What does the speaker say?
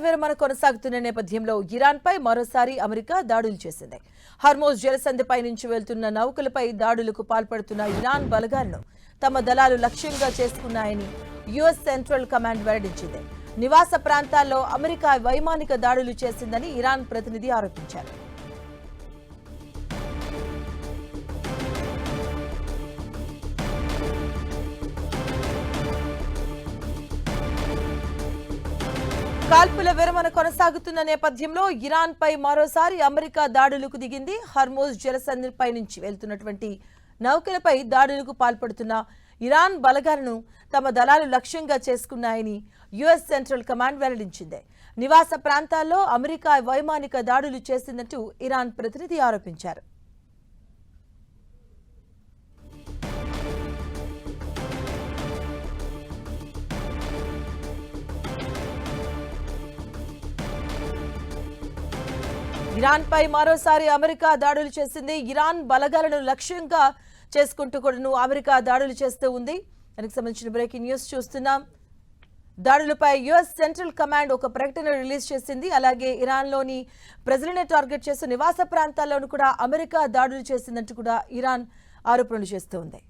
విరమణ కొనసాగుతున్న నేపథ్యంలో ఇరాన్పై మరోసారి అమెరికా దాడులు చేసింది. హర్మోజ్ జలసంధిపై నుంచి వెళ్తున్న నౌకలపై దాడులకు పాల్పడుతున్న ఇరాన్ బలగాలను తమ దళాలు లక్ష్యంగా చేసుకున్నాయని యుఎస్ సెంట్రల్ కమాండ్ వెల్లడించింది. నివాస ప్రాంతాల్లో అమెరికా వైమానిక దాడులు చేసిందని ఇరాన్ ప్రతినిధి ఆరోపించారు. కాల్పుల విరమణ కొనసాగుతున్న నేపథ్యంలో ఇరాన్పై మరోసారి అమెరికా దాడులకు దిగింది. హర్మోజ్ జలసంధిపై నుంచి వెళ్తున్నటువంటి నౌకలపై దాడులకు పాల్పడుతున్న ఇరాన్ బలగాలను తమ దళాలు లక్ష్యంగా చేసుకున్నాయని యుఎస్ సెంట్రల్ కమాండ్ వెల్లడించింది. నివాస ప్రాంతాల్లో అమెరికా వైమానిక దాడులు చేసిందంటూ ఇరాన్ ప్రతినిధి ఆరోపించారు. ఇరాన్పై మరోసారి అమెరికా దాడులు చేసింది. ఇరాన్ బలగాలను లక్ష్యంగా చేసుకుంటూ కూడా అమెరికా దాడులు చేస్తూ ఉంది. దానికి సంబంధించిన బ్రేకింగ్ న్యూస్ చూస్తున్నాం. దాడులపై యుఎస్ సెంట్రల్ కమాండ్ ఒక ప్రకటన రిలీజ్ చేసింది. అలాగే ఇరాన్లోని ప్రజలనే టార్గెట్ చేస్తూ నివాస ప్రాంతాల్లోనూ కూడా అమెరికా దాడులు చేసిందంటూ కూడా ఇరాన్ ఆరోపణలు చేస్తూ ఉంది.